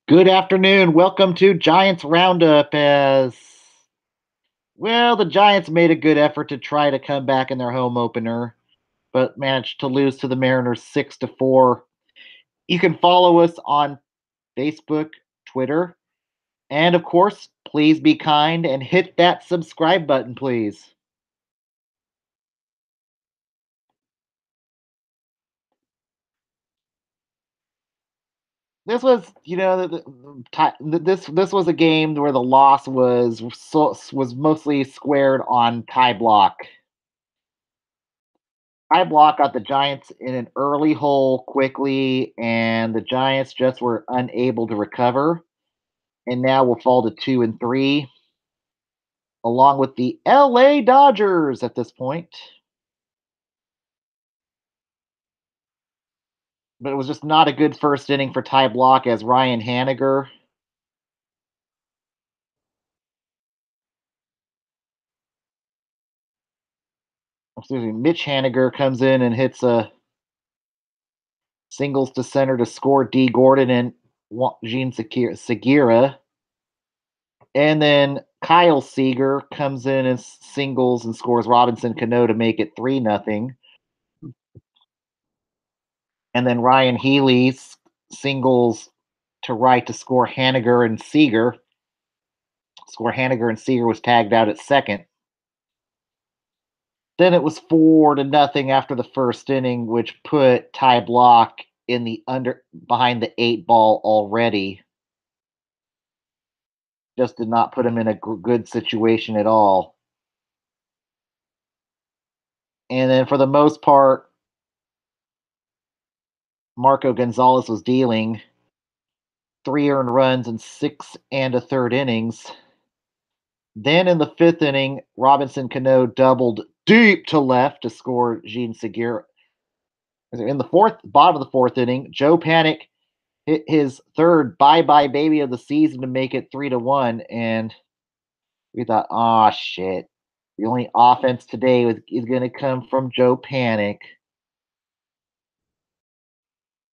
Good afternoon. Welcome to Giants Roundup. The Giants made a good effort to try to come back in their home opener, but managed to lose to the Mariners 6-4. You can follow us on Facebook, Twitter, and of course, please be kind and hit that subscribe button, please. This was, this was a game where the loss was mostly squared on tie block. High block got the Giants in an early hole quickly, and the Giants just were unable to recover. And now will fall to 2-3, along with the LA Dodgers at this point. But it was just not a good first inning for Ty Block as Ryan Haniger. Excuse me, Mitch Haniger comes in and hits a singles to center to score D. Gordon and Gene Segura. And then Kyle Seager comes in and singles and scores Robinson Cano to make it 3-0. And then Ryan Healy singles to right to score Haniger and Seager. Haniger and Seager was tagged out at second. Then it was 4-0 after the first inning, which put Ty Block in the behind the 8 ball already. Just did not put him in a good situation at all. And then for the most part, Marco Gonzalez was dealing 3 earned runs in 6 1/3 innings. Then in the 5th inning, Robinson Cano doubled deep to left to score Gene Segura. In the bottom of the 4th inning, Joe Panic hit his third bye-bye baby of the season to make it 3-1, and we thought, oh shit, the only offense today is going to come from Joe Panic.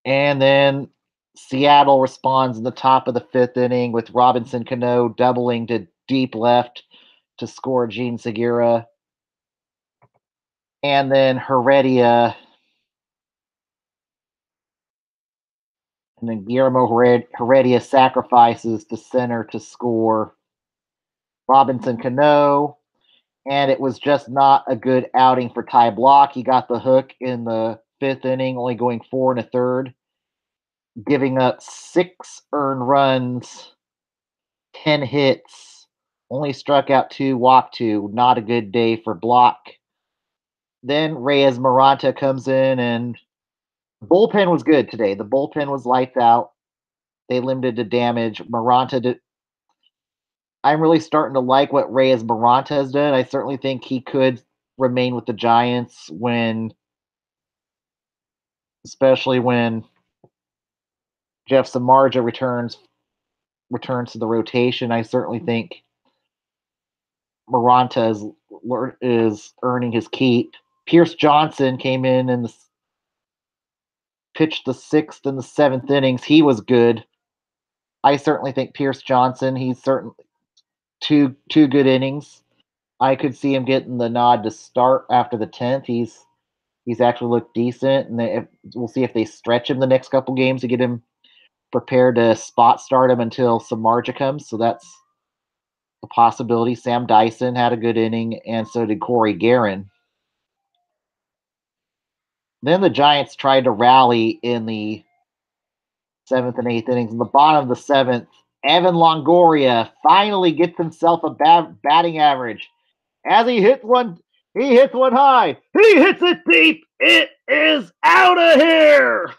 And then Seattle responds in the top of the 5th inning with Robinson Cano doubling to deep left to score Gene Segura. And then Heredia and then Guillermo Heredia sacrifices to center to score Robinson Cano. And it was just not a good outing for Ty Block. He got the hook in the 5th inning, only going 4 1/3, giving up 6 earned runs, 10 hits, only struck out 2, walked 2. Not a good day for Block. Then Reyes Maranta comes in, and the bullpen was good today. The bullpen was lights out. They limited the damage. I'm really starting to like what Reyes Maranta has done. I certainly think he could remain with the Giants especially when Jeff Samardzija returns to the rotation. I certainly think Maranta is earning his keep. Pierce Johnson came in and pitched the 6th and the 7th innings. He was good. I certainly think Pierce Johnson. He's certainly two good innings. I could see him getting the nod to start after the 10th. He's actually looked decent, and we'll see if they stretch him the next couple games to get him prepared to spot start him until Samardzija comes. So that's a possibility. Sam Dyson had a good inning, and so did Corey Guerin. Then the Giants tried to rally in the 7th and 8th innings. In the bottom of the 7th, Evan Longoria finally gets himself a batting average. As he hits one high. He hits it deep. It is out of here.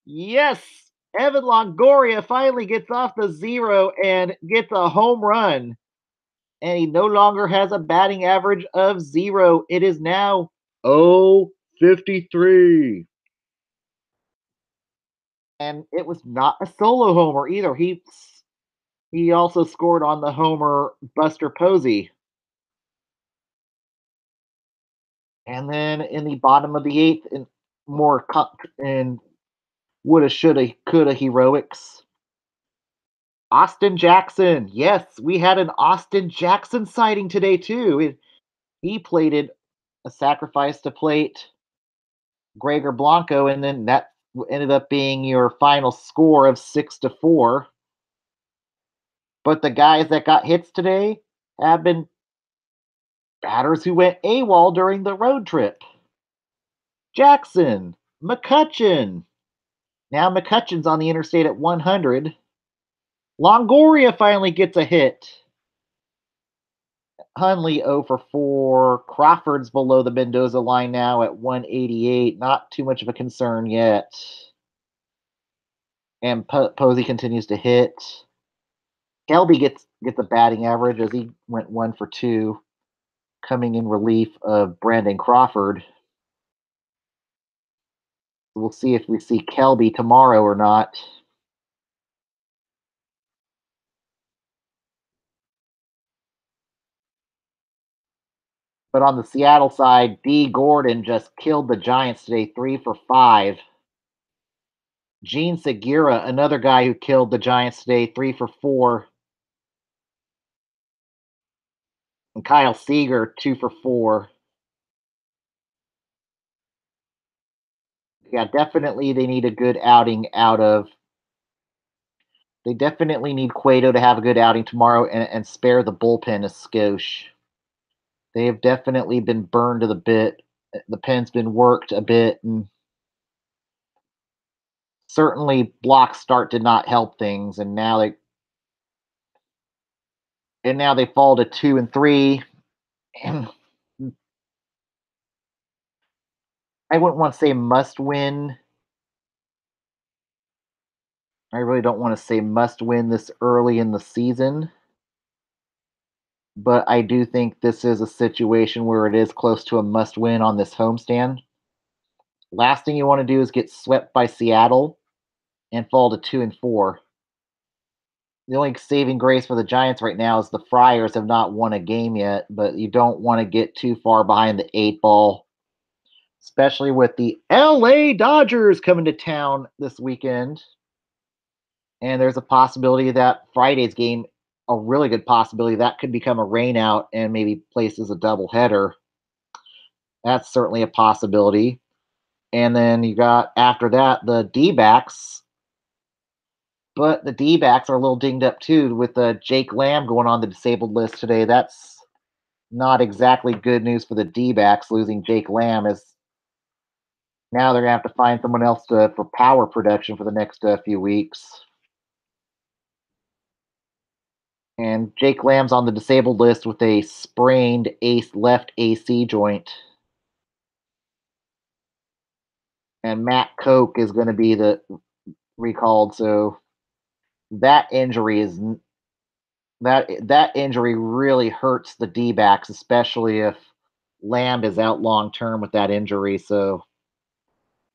Yes, Evan Longoria finally gets off the zero and gets a home run. And he no longer has a batting average of 0. It is now 0-53. And it was not a solo homer either. He also scored on the homer Buster Posey. And then in the bottom of the 8th, in more in woulda, shoulda, coulda heroics, Austin Jackson. Yes, we had an Austin Jackson sighting today too. He plated a sacrifice to plate Gregor Blanco, and then that ended up being your final score of 6-4. But the guys that got hits today have been batters who went AWOL during the road trip. Jackson, McCutcheon. Now McCutcheon's on the interstate at 100. Longoria finally gets a hit. Hundley 0 for 4. Crawford's below the Mendoza line now at 188. Not too much of a concern yet. And Posey continues to hit. Kelby gets a batting average as he went 1 for 2, coming in relief of Brandon Crawford. We'll see if we see Kelby tomorrow or not. But on the Seattle side, D. Gordon just killed the Giants today, 3 for 5. Gene Segura, another guy who killed the Giants today, 3 for 4. And Kyle Seager, 2 for 4. Yeah, definitely they need a good outing out of. They definitely need Cueto to have a good outing tomorrow and spare the bullpen a skosh. They have definitely been burned to the bit. The pen's been worked a bit, and certainly block start did not help things. And now they fall to 2-3. And I wouldn't want to say must win. I really don't want to say must win this early in the season. But I do think this is a situation where it is close to a must win on this homestand. Last thing you want to do is get swept by Seattle and fall to 2-4. The only saving grace for the Giants right now is the Friars have not won a game yet, but you don't want to get too far behind the 8 ball, especially with the LA Dodgers coming to town this weekend. And there's a possibility that Friday's game, a really good possibility, that could become a rainout and maybe places a doubleheader. That's certainly a possibility. And then you got, after that, the D-backs. But the D-backs are a little dinged up too with Jake Lamb going on the disabled list today. That's not exactly good news for the D-backs, losing Jake Lamb, as now they're going to have to find someone else for power production for the next few weeks. And Jake Lamb's on the disabled list with a sprained left AC joint. And Matt Koch is going to be the recalled. So that injury is that injury really hurts the D-backs, especially if Lamb is out long term with that injury. So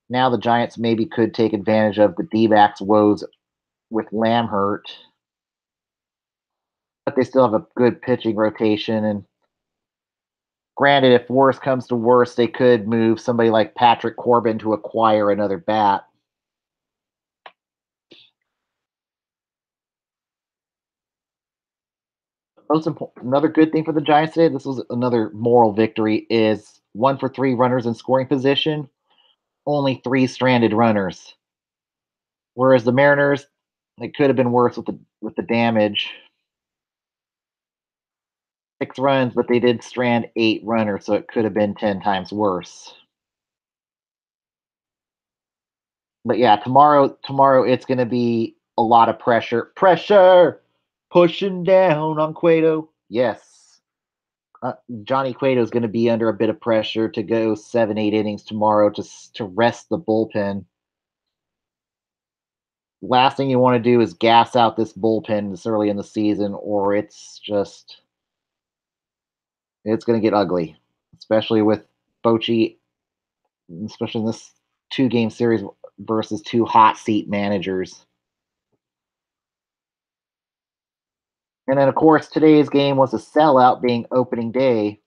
now the Giants maybe could take advantage of the D-backs' woes with Lamb hurt. But they still have a good pitching rotation. And granted, if worse comes to worse, they could move somebody like Patrick Corbin to acquire another bat. Another good thing for the Giants today, this was another moral victory, is 1 for 3 runners in scoring position, only 3 stranded runners. Whereas the Mariners, it could have been worse with the damage. 6 runs, but they did strand 8 runners, so it could have been 10 times worse. But yeah, tomorrow it's going to be a lot of pressure. Pressure pushing down on Cueto. Yes. Johnny Cueto is going to be under a bit of pressure to go 7-8 innings tomorrow to rest the bullpen. Last thing you want to do is gas out this bullpen this early in the season, or it's going to get ugly, especially with Bochy, especially in this 2-game series versus 2 hot seat managers. And then, of course, today's game was a sellout, being opening day.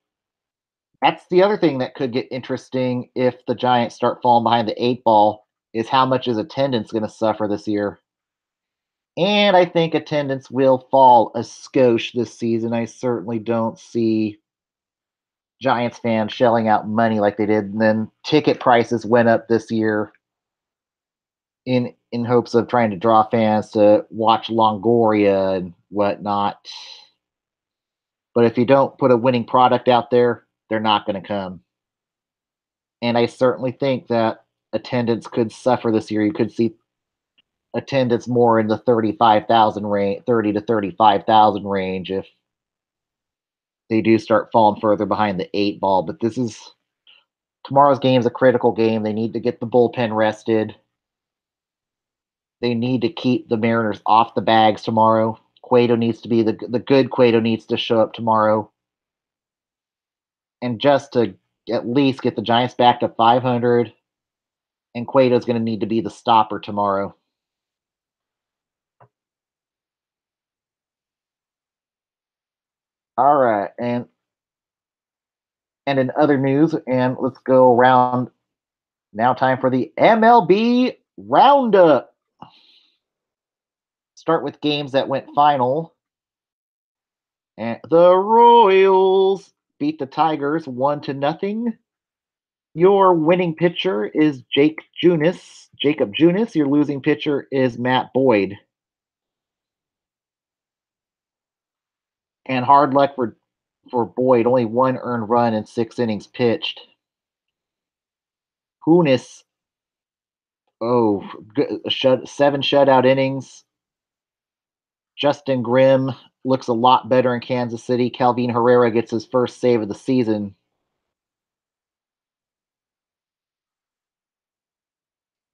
That's the other thing that could get interesting if the Giants start falling behind the 8 ball, is how much is attendance going to suffer this year? And I think attendance will fall a skosh this season. I certainly don't see Giants fans shelling out money like they did. And then ticket prices went up this year in hopes of trying to draw fans to watch Longoria and whatnot. But if you don't put a winning product out there, they're not going to come. And I certainly think that attendance could suffer this year. You could see attendance more in the 35,000 range, 30 to 35,000 range if they do start falling further behind the 8 ball. But this is tomorrow's game is a critical game. They need to get the bullpen rested. They need to keep the Mariners off the bags tomorrow. Cueto needs to be the good Cueto needs to show up tomorrow. And just to at least get the Giants back to 500, and Cueto's going to need to be the stopper tomorrow. All right, and in other news, and let's go around now. Time for the MLB Roundup. Start with games that went final. And the Royals beat the Tigers 1-0. Your winning pitcher is Jacob Junis. Your losing pitcher is Matt Boyd. And hard luck for Boyd. Only 1 earned run in 6 innings pitched. Junis, 7 shutout innings. Justin Grimm looks a lot better in Kansas City. Calvin Herrera gets his first save of the season.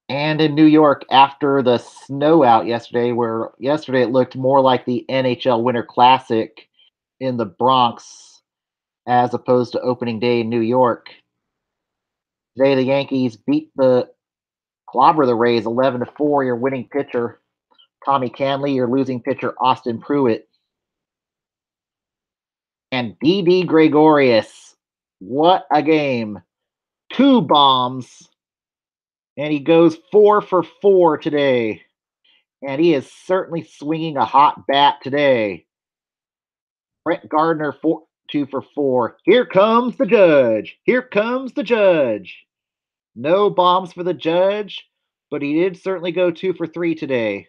And in New York, after the snow out yesterday, where yesterday it looked more like the NHL Winter Classic in the Bronx as opposed to opening day in New York. Today, the Yankees beat the clobber the Rays 11-4. Your winning pitcher, Tommy Canley. Your losing pitcher, Austin Pruitt. And Didi Gregorius. What a game. 2 bombs. And he goes 4 for 4 today. And he is certainly swinging a hot bat today. Brett Gardner, 2 for 4. Here comes the judge. Here comes the judge. No bombs for the judge, but he did certainly go 2 for 3 today.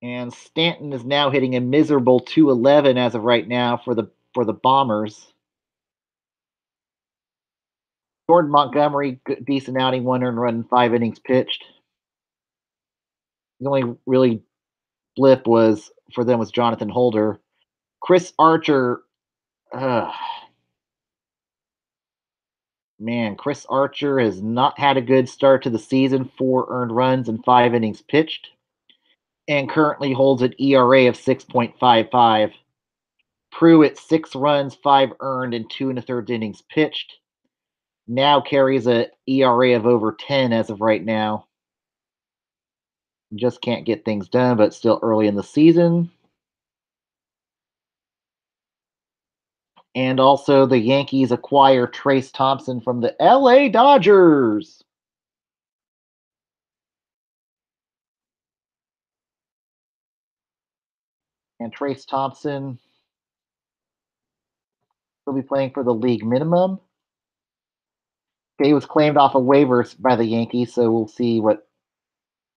And Stanton is now hitting a miserable 211 as of right now for the Bombers. Jordan Montgomery, decent outing, 1 earned run, 5 innings pitched. The only really blip was for them was Jonathan Holder. Chris Archer, Chris Archer has not had a good start to the season. 4 earned runs and 5 innings pitched, and currently holds an ERA of 6.55. Pruitt, 6 runs, 5 earned, and 2 1/3 innings pitched. Now carries a ERA of over 10 as of right now. Just can't get things done, but still early in the season. And also, the Yankees acquire Trace Thompson from the LA Dodgers. And Trace Thompson will be playing for the league minimum. He was claimed off of waivers by the Yankees, so we'll see what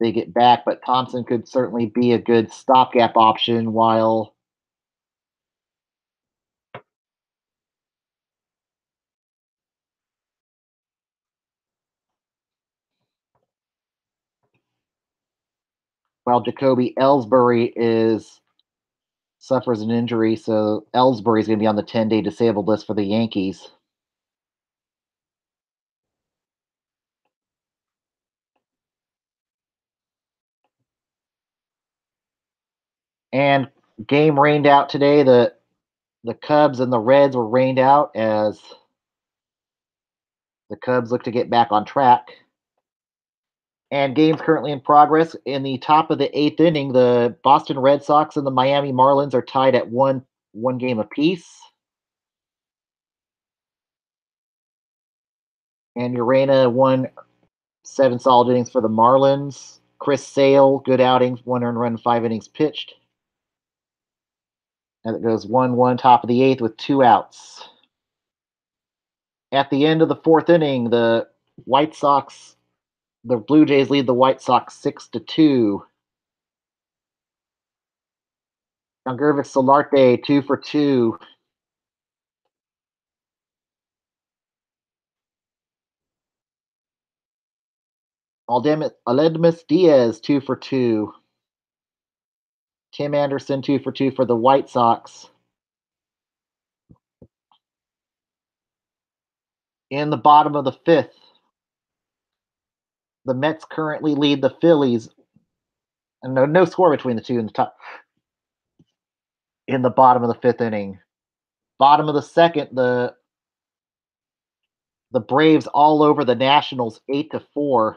they get back. But Thompson could certainly be a good stopgap option while Jacoby Ellsbury suffers an injury. So Ellsbury is going to be on the 10-day disabled list for the Yankees. And game rained out today. The Cubs and the Reds were rained out as the Cubs look to get back on track. And games currently in progress. In the top of the 8th inning, the Boston Red Sox and the Miami Marlins are tied at one game apiece. And Urena 7 solid innings for the Marlins. Chris Sale, good outing, 1 earned run, 5 innings pitched. And it goes 1-1, top of the 8th with 2 outs. At the end of the 4th inning, the Blue Jays lead the White Sox 6-2. Gervis Solarte, 2 for 2. Aledmus Diaz, 2 for 2. Tim Anderson, 2 for 2 for the White Sox. In the bottom of the 5th, the Mets currently lead the Phillies. And no score between the two in the top. In the bottom of the 5th inning. Bottom of the 2nd, the Braves all over the Nationals 8-4.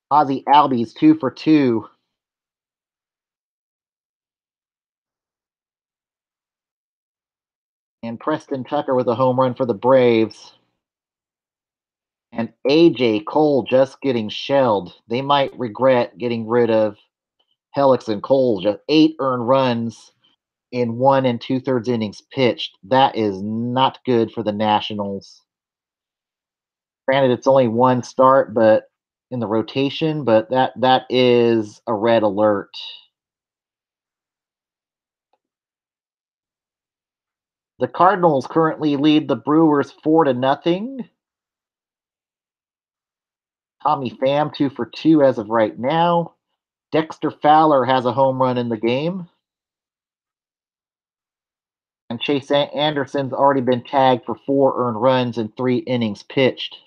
Ozzie Albies 2 for 2. And Preston Tucker with a home run for the Braves. And AJ Cole just getting shelled. They might regret getting rid of Helix and Cole. Just 8 earned runs in 1 2/3 innings pitched. That is not good for the Nationals. Granted, it's only 1 start, but in the rotation, but that is a red alert. The Cardinals currently lead the Brewers 4-0. Tommy Pham 2 for 2 as of right now. Dexter Fowler has a home run in the game. And Chase Anderson's already been tagged for 4 earned runs in 3 innings pitched.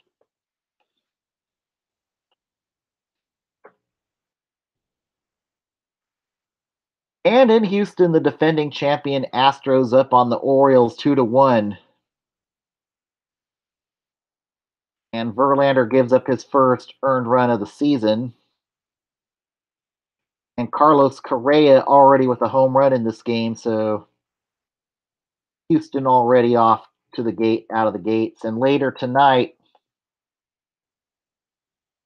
And in Houston, the defending champion Astros up on the Orioles 2-1. And Verlander gives up his first earned run of the season. And Carlos Correa already with a home run in this game, so Houston already off to the gate, out of the gates. And later tonight,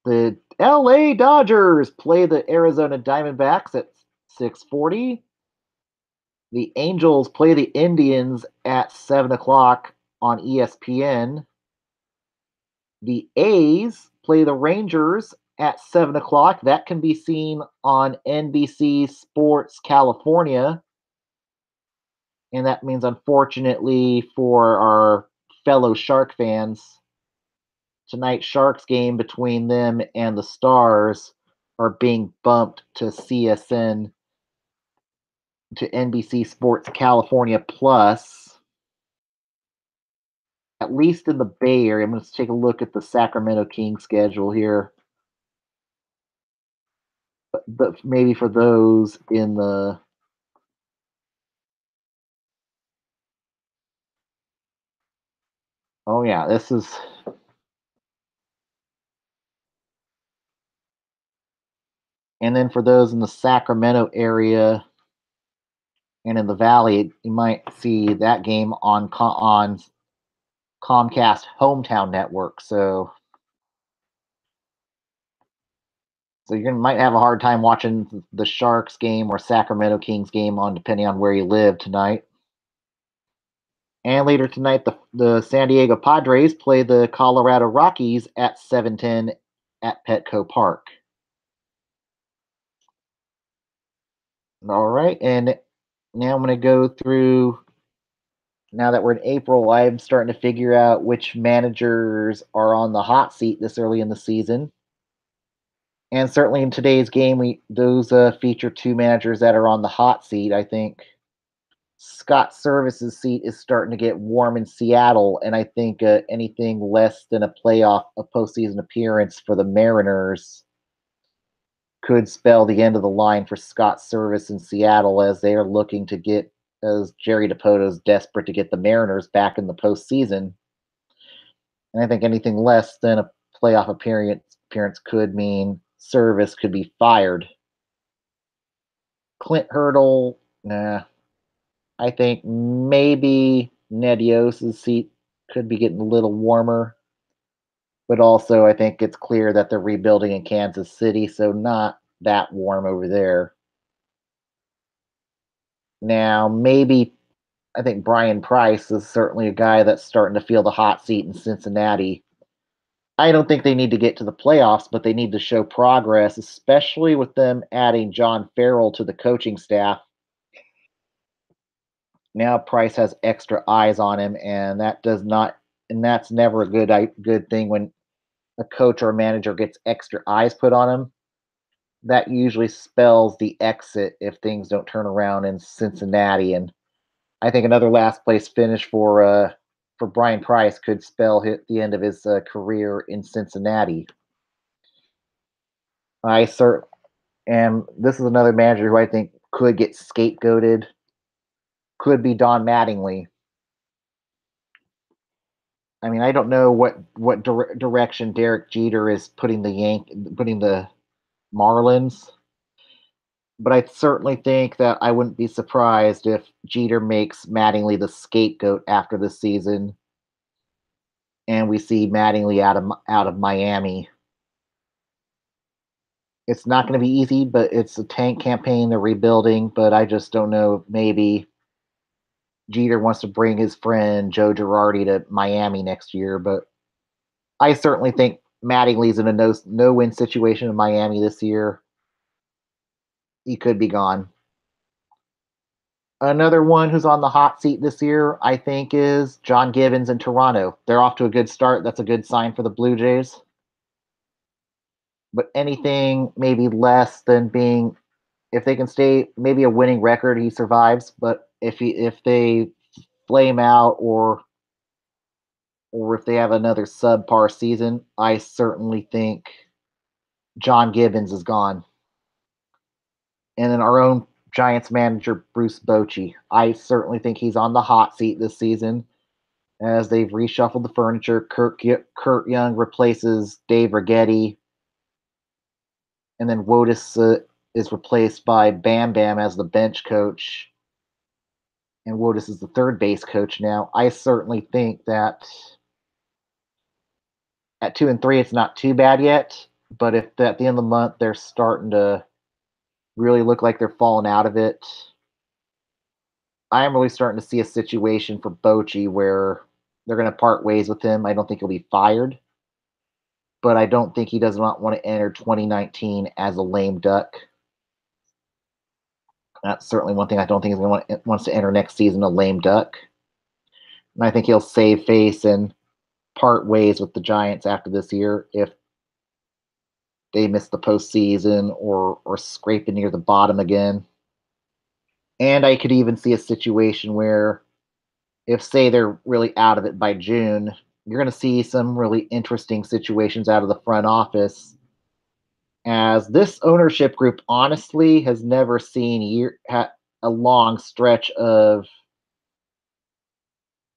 the LA Dodgers play the Arizona Diamondbacks at 6:40. The Angels play the Indians at 7 o'clock on ESPN. The A's play the Rangers at 7 o'clock. That can be seen on NBC Sports California. And that means, unfortunately, for our fellow Shark fans, tonight's Sharks game between them and the Stars are being bumped to CSN, to NBC Sports California Plus. At least in the Bay Area. I'm going to take a look at the Sacramento Kings schedule here. But maybe for those in the oh yeah, this is and then for those in the Sacramento area and in the Valley, you might see that game on Comcast Hometown Network. So you might have a hard time watching the Sharks game or Sacramento Kings game on depending on where you live tonight. And later tonight, the San Diego Padres play the Colorado Rockies at 7:10 at Petco Park. All right, and now I'm going to go through. Now that we're in April, I'm starting to figure out which managers are on the hot seat this early in the season. And certainly in today's game, those feature 2 managers that are on the hot seat. I think Scott Service's seat is starting to get warm in Seattle, and I think anything less than a postseason appearance for the Mariners could spell the end of the line for Scott Service in Seattle, as they are looking to get, as Jerry DiPoto is desperate to get the Mariners back in the postseason. And I think anything less than a playoff appearance could mean Service could be fired. Clint Hurdle, nah. I think maybe Ned Yost's seat could be getting a little warmer. But also, I think it's clear that they're rebuilding in Kansas City, so not that warm over there. Now, maybe I think Brian Price is certainly a guy that's starting to feel the hot seat in Cincinnati. I don't think they need to get to the playoffs, but they need to show progress, especially with them adding John Farrell to the coaching staff. Now Price has extra eyes on him, and that's never a good thing when a coach or a manager gets extra eyes put on him. That usually spells the exit if things don't turn around in Cincinnati. And I think another last place finish for Brian Price could spell the end of his career in Cincinnati. I cert and this is another manager who I think could get scapegoated. Could be Don Mattingly. I mean, I don't know what direction Derek Jeter is putting the Marlins, but I certainly think that I wouldn't be surprised if Jeter makes Mattingly the scapegoat after the season, and we see Mattingly out of Miami. It's not going to be easy, but it's a tank campaign. They're rebuilding, but I just don't know. Maybe Jeter wants to bring his friend Joe Girardi to Miami next year, but I certainly think Mattingly's in a no win situation in Miami this year. He could be gone. Another one who's on the hot seat this year, I think, is John Gibbons in Toronto. They're off to a good start. That's a good sign for the Blue Jays. But anything maybe less than being, if they can stay maybe a winning record, he survives. But if they flame out or if they have another subpar season, I certainly think John Gibbons is gone. And then our own Giants manager, Bruce Bochy. I certainly think he's on the hot seat this season as they've reshuffled the furniture. Kurt Young replaces Dave Righetti, and then Wotus is replaced by Bam Bam as the bench coach, and Wotus is the third base coach now. I certainly think that at 2-3, it's not too bad yet. But if at the end of the month they're starting to really look like they're falling out of it, I am really starting to see a situation for Bochy where they're going to part ways with him. I don't think he'll be fired, but I don't think he does not want to enter 2019 as a lame duck. That's certainly one thing I don't think he's going to wants to enter next season a lame duck. And I think he'll save face and part ways with the Giants after this year if they miss the postseason or scraping near the bottom again. And I could even see a situation where if say they're really out of it by June, you're going to see some really interesting situations out of the front office. As this ownership group honestly has never seen a long stretch of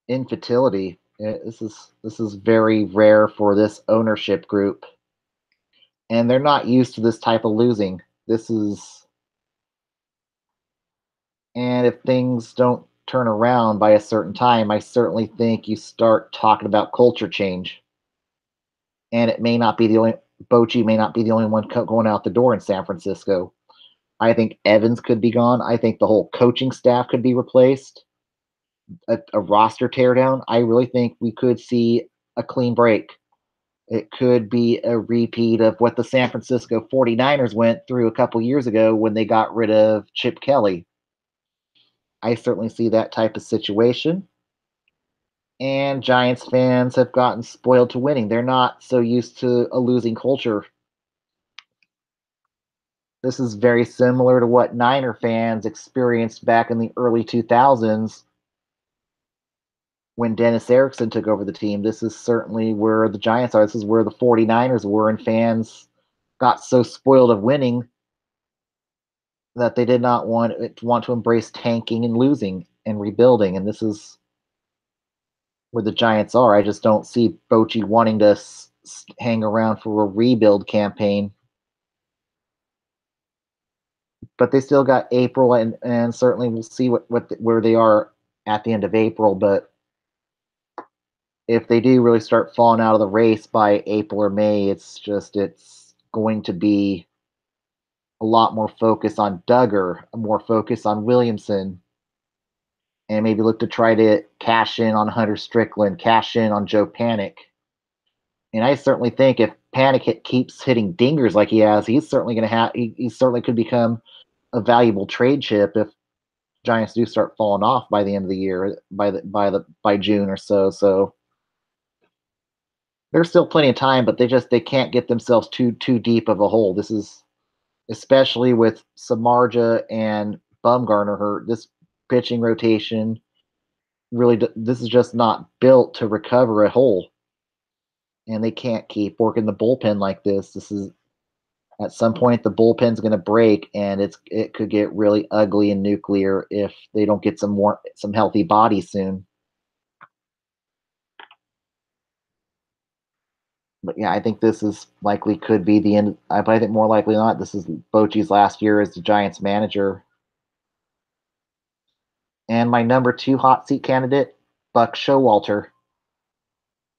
infertility. This is very rare for this ownership group, and they're not used to this type of losing. This is, and if things don't turn around by a certain time, I certainly think you start talking about culture change. And it may not be the only Bochy may not be the only one going out the door in San Francisco. I think Evans could be gone. I think the whole coaching staff could be replaced. A roster teardown. I really think we could see a clean break. It could be a repeat of what the San Francisco 49ers went through a couple years ago when they got rid of Chip Kelly. I certainly see that type of situation. And Giants fans have gotten spoiled to winning. They're not so used to a losing culture. This is very similar to what Niner fans experienced back in the early 2000s when Dennis Erickson took over the team. This is certainly where the Giants are. This is where the 49ers were, and fans got so spoiled of winning that they did not want to embrace tanking and losing and rebuilding. And this is where the Giants are. I just don't see Bochy wanting to hang around for a rebuild campaign. But they still got April, and certainly we'll see where they are at the end of April. But if they do really start falling out of the race by April or May, it's going to be a lot more focus on Duggar, more focus on Williamson, and maybe look to try to cash in on Hunter Strickland, cash in on Joe Panic. And I certainly think if Panic keeps hitting dingers like he has, he's certainly going to have. He certainly could become a valuable trade chip if Giants do start falling off by the end of the year, by June or so. So there's still plenty of time, but they can't get themselves too deep of a hole. This is especially with Samardzija and Bumgarner hurt. This pitching rotation really, this is just not built to recover a hole, and they can't keep working the bullpen like this. This is at some point the bullpen's going to break, and it could get really ugly and nuclear if they don't get some healthy bodies soon. But yeah, I think this is likely could be the end. I think more likely than not, this is Bochy's last year as the Giants manager. And my number 2 hot seat candidate, Buck Showalter.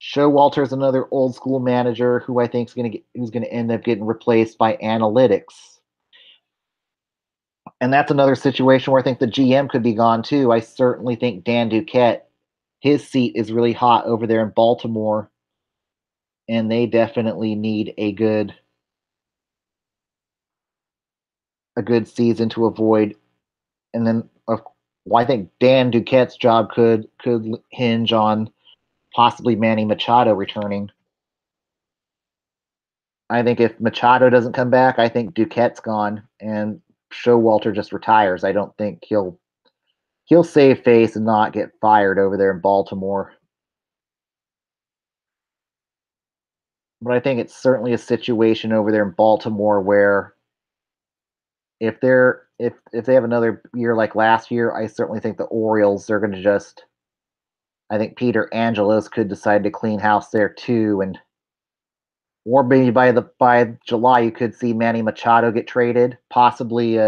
Showalter is another old school manager who I think who's going to end up getting replaced by analytics. And that's another situation where I think the GM could be gone too. I certainly think Dan Duquette, his seat is really hot over there in Baltimore, and they definitely need a good season to avoid. And then, well, I think Dan Duquette's job could hinge on possibly Manny Machado returning. I think if Machado doesn't come back, I think Duquette's gone and Showalter just retires. I don't think he'll save face and not get fired over there in Baltimore. But I think it's certainly a situation over there in Baltimore where if they have another year like last year, I certainly think the Orioles are going to just. I think Peter Angelos could decide to clean house there too, and or maybe by July you could see Manny Machado get traded, possibly.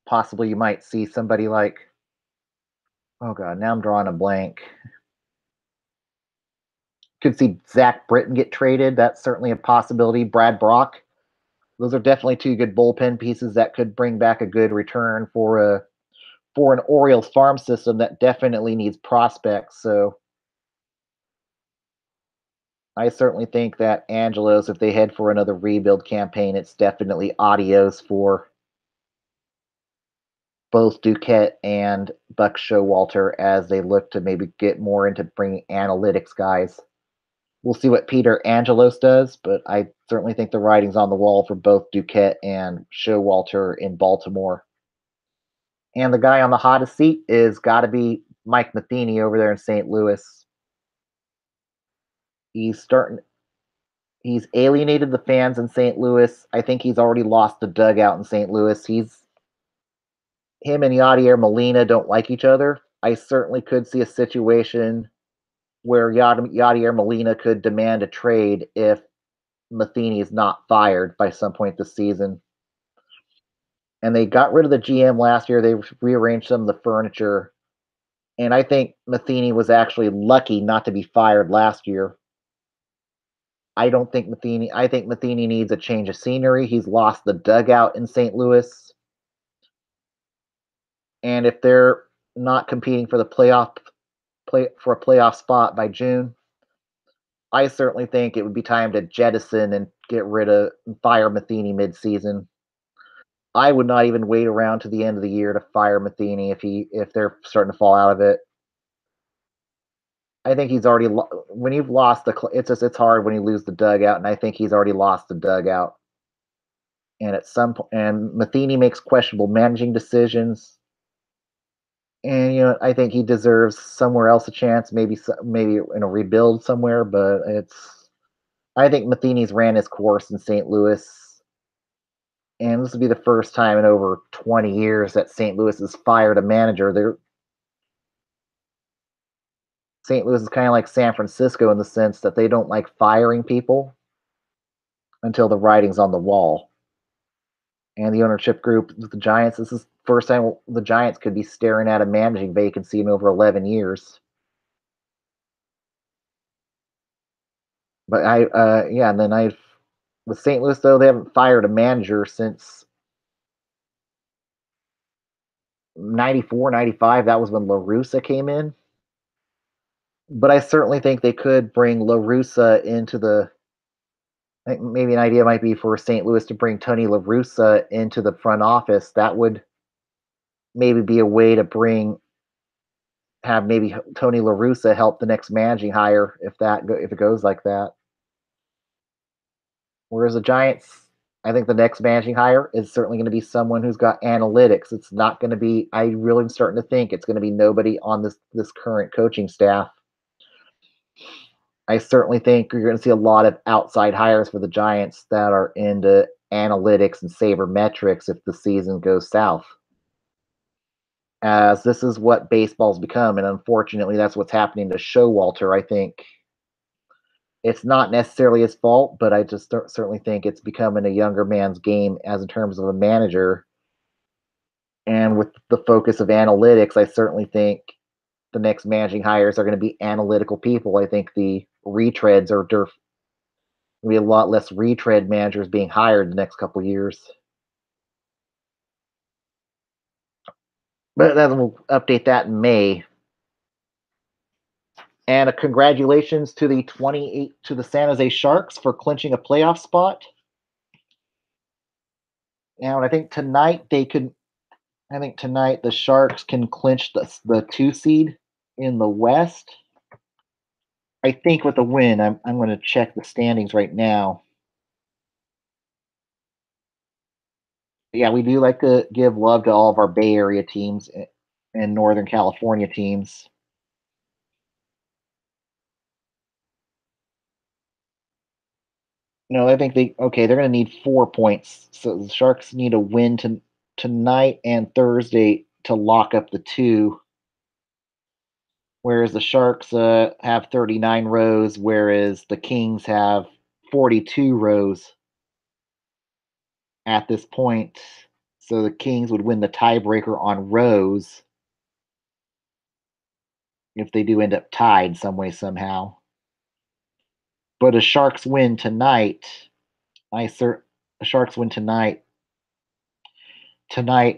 Possibly you might see somebody like. Oh god, now I'm drawing a blank. Could see Zach Britton get traded. That's certainly a possibility. Brad Brock. Those are definitely 2 good bullpen pieces that could bring back a good return for an Orioles farm system that definitely needs prospects. So I certainly think that Angelos, if they head for another rebuild campaign, it's definitely adios for both Duquette and Buck Showalter as they look to maybe get more into bringing analytics guys. We'll see what Peter Angelos does, but I certainly think the writing's on the wall for both Duquette and Showalter in Baltimore. And the guy on the hottest seat is got to be Mike Matheny over there in St. Louis. He's starting. He's alienated the fans in St. Louis. I think he's already lost the dugout in St. Louis. Him and Yadier Molina don't like each other. I certainly could see a situation where Yadier Molina could demand a trade if Matheny is not fired by some point this season. And they got rid of the GM last year. They rearranged some of the furniture. And I think Matheny was actually lucky not to be fired last year. I think Matheny needs a change of scenery. He's lost the dugout in St. Louis. And if they're not competing for a playoff spot by June, I certainly think it would be time to jettison and get rid of and fire Matheny midseason. I would not even wait around to the end of the year to fire Matheny if they're starting to fall out of it. I think he's already when you've lost it's hard when you lose the dugout, and I think he's already lost the dugout. And at some point, and Matheny makes questionable managing decisions. And I think he deserves somewhere else a chance, maybe in a rebuild somewhere. But I think Matheny's ran his course in St. Louis, and this will be the first time in over 20 years that St. Louis has fired a manager. St. Louis is kind of like San Francisco in the sense that they don't like firing people until the writing's on the wall. and the ownership group with the Giants. This is the first time the Giants could be staring at a managing vacancy in over 11 years. But yeah, and then with St. Louis though, they haven't fired a manager since 94, 95. That was when La Russa came in. But I certainly think they could bring La Russa into the. I think maybe an idea might be for St. Louis to bring Tony La Russa into the front office. That would maybe be a way to have maybe Tony La Russa help the next managing hire if it goes like that. Whereas the Giants, I think the next managing hire is certainly going to be someone who's got analytics. It's not going to be. I really am starting to think it's going to be nobody on this current coaching staff. I certainly think you're going to see a lot of outside hires for the Giants that are into analytics and sabermetrics if the season goes south. As this is what baseball's become, and unfortunately, that's what's happening to Showalter. I think it's not necessarily his fault, but I just certainly think it's becoming a younger man's game as in terms of a manager. And with the focus of analytics, I certainly think the next managing hires are going to be analytical people. I think the retreads are going to be a lot less retread managers being hired the next couple of years. But then we'll update that in May. And a congratulations to the San Jose Sharks for clinching a playoff spot. Now, I think tonight the Sharks can clinch the 2 seed in the West. I think with the win, I'm going to check the standings right now. Yeah, we do like to give love to all of our Bay Area teams and Northern California teams. No, I think they're going to need 4 points. So the Sharks need a win tonight and Thursday to lock up the 2. Whereas the Sharks have 39 rows, whereas the Kings have 42 rows at this point. So the Kings would win the tiebreaker on rows if they do end up tied some way, somehow. But a Sharks win tonight, a Sharks win tonight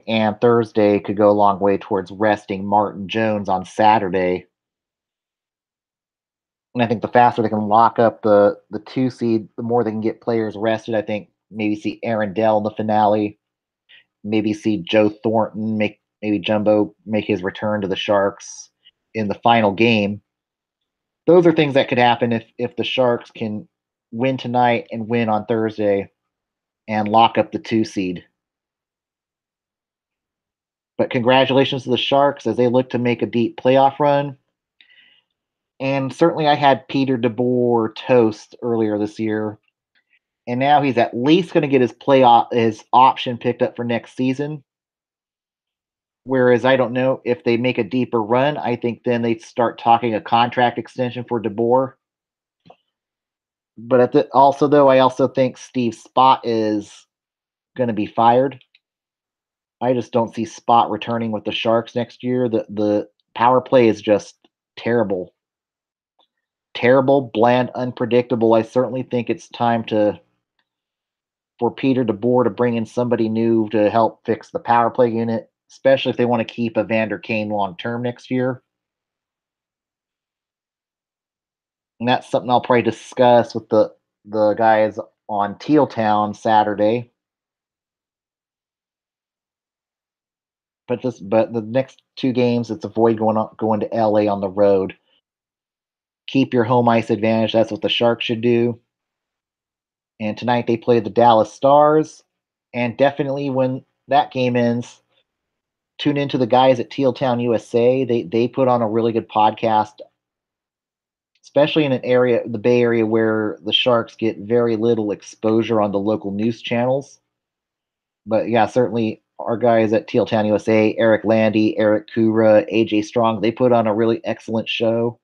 and Thursday could go a long way towards resting Martin Jones on Saturday. And I think the faster they can lock up the 2 seed, the more they can get players rested. I think maybe see Aaron Dell in the finale, maybe see Joe Thornton maybe Jumbo make his return to the Sharks in the final game. Those are things that could happen if the Sharks can win tonight and win on Thursday and lock up the 2 seed. But congratulations to the Sharks as they look to make a deep playoff run. And certainly I had Peter DeBoer toast earlier this year. And now he's at least going to get his option picked up for next season. Whereas I don't know if they make a deeper run. I think then they start talking a contract extension for DeBoer. But I also think Steve Spott is going to be fired. I just don't see Spott returning with the Sharks next year. The power play is just terrible. Terrible, bland, unpredictable. I certainly think it's time for Peter DeBoer to bring in somebody new to help fix the power play unit, especially if they want to keep Evander Kane long term next year. And that's something I'll probably discuss with the guys on Teal Town Saturday. But the next 2 games, it's avoid going to LA on the road. Keep your home ice advantage. That's what the Sharks should do. And tonight they play the Dallas Stars. And definitely when that game ends, tune into the guys at Teal Town USA. They put on a really good podcast, especially in the Bay Area, where the Sharks get very little exposure on the local news channels. But yeah, certainly our guys at Teal Town USA, Eric Landy, Eric Kura, AJ Strong, they put on a really excellent show.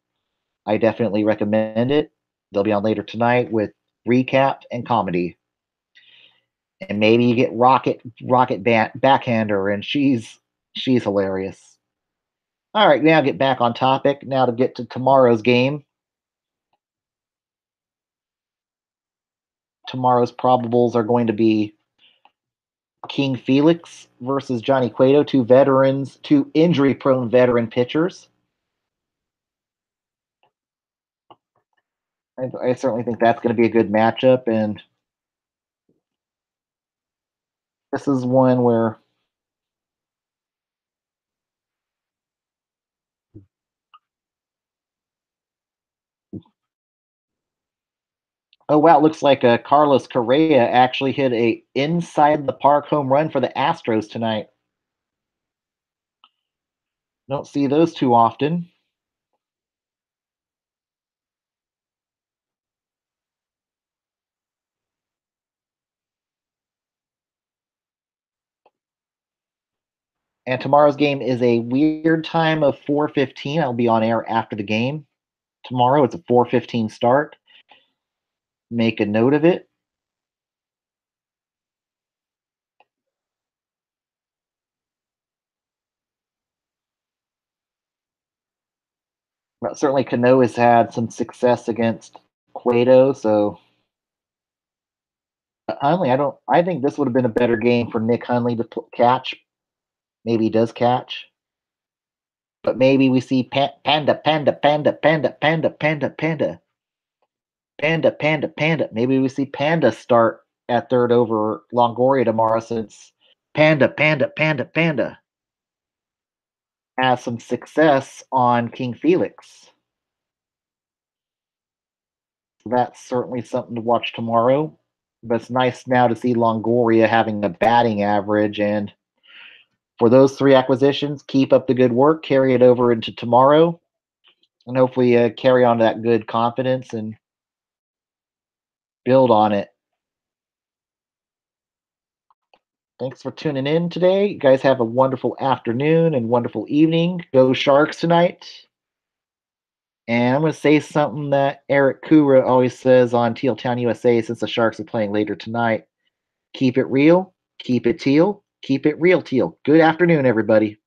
I definitely recommend it. They'll be on later tonight with recap and comedy. and maybe you get backhander, and she's hilarious. All right, now get back on topic. Now to get to tomorrow's game. Tomorrow's probables are going to be King Felix versus Johnny Cueto, two veterans, two injury-prone veteran pitchers. I certainly think that's going to be a good matchup, and this is one where oh wow, it looks like Carlos Correa actually hit a inside the park home run for the Astros tonight. Don't see those too often. And tomorrow's game is a weird time of 4:15. I'll be on air after the game. Tomorrow it's a 4:15 start. Make a note of it. But certainly Cano has had some success against Cueto, so Hunley, I think this would have been a better game for Nick Hunley to catch. Maybe he does catch. But maybe we see Panda, Panda, Panda, Panda, Panda, Panda, Panda, Panda, Panda, Panda. Maybe we see Panda start at third over Longoria tomorrow, since Panda, Panda, Panda, Panda has some success on King Felix. So that's certainly something to watch tomorrow. But it's nice now to see Longoria having a batting average. And for those three acquisitions, keep up the good work, carry it over into tomorrow, and hopefully carry on that good confidence and build on it. Thanks for tuning in today. You guys have a wonderful afternoon and wonderful evening. Go Sharks tonight. And I'm going to say something that Eric Kura always says on Teal Town USA, since the Sharks are playing later tonight. Keep it real, keep it teal, keep it real teal. Good afternoon, everybody.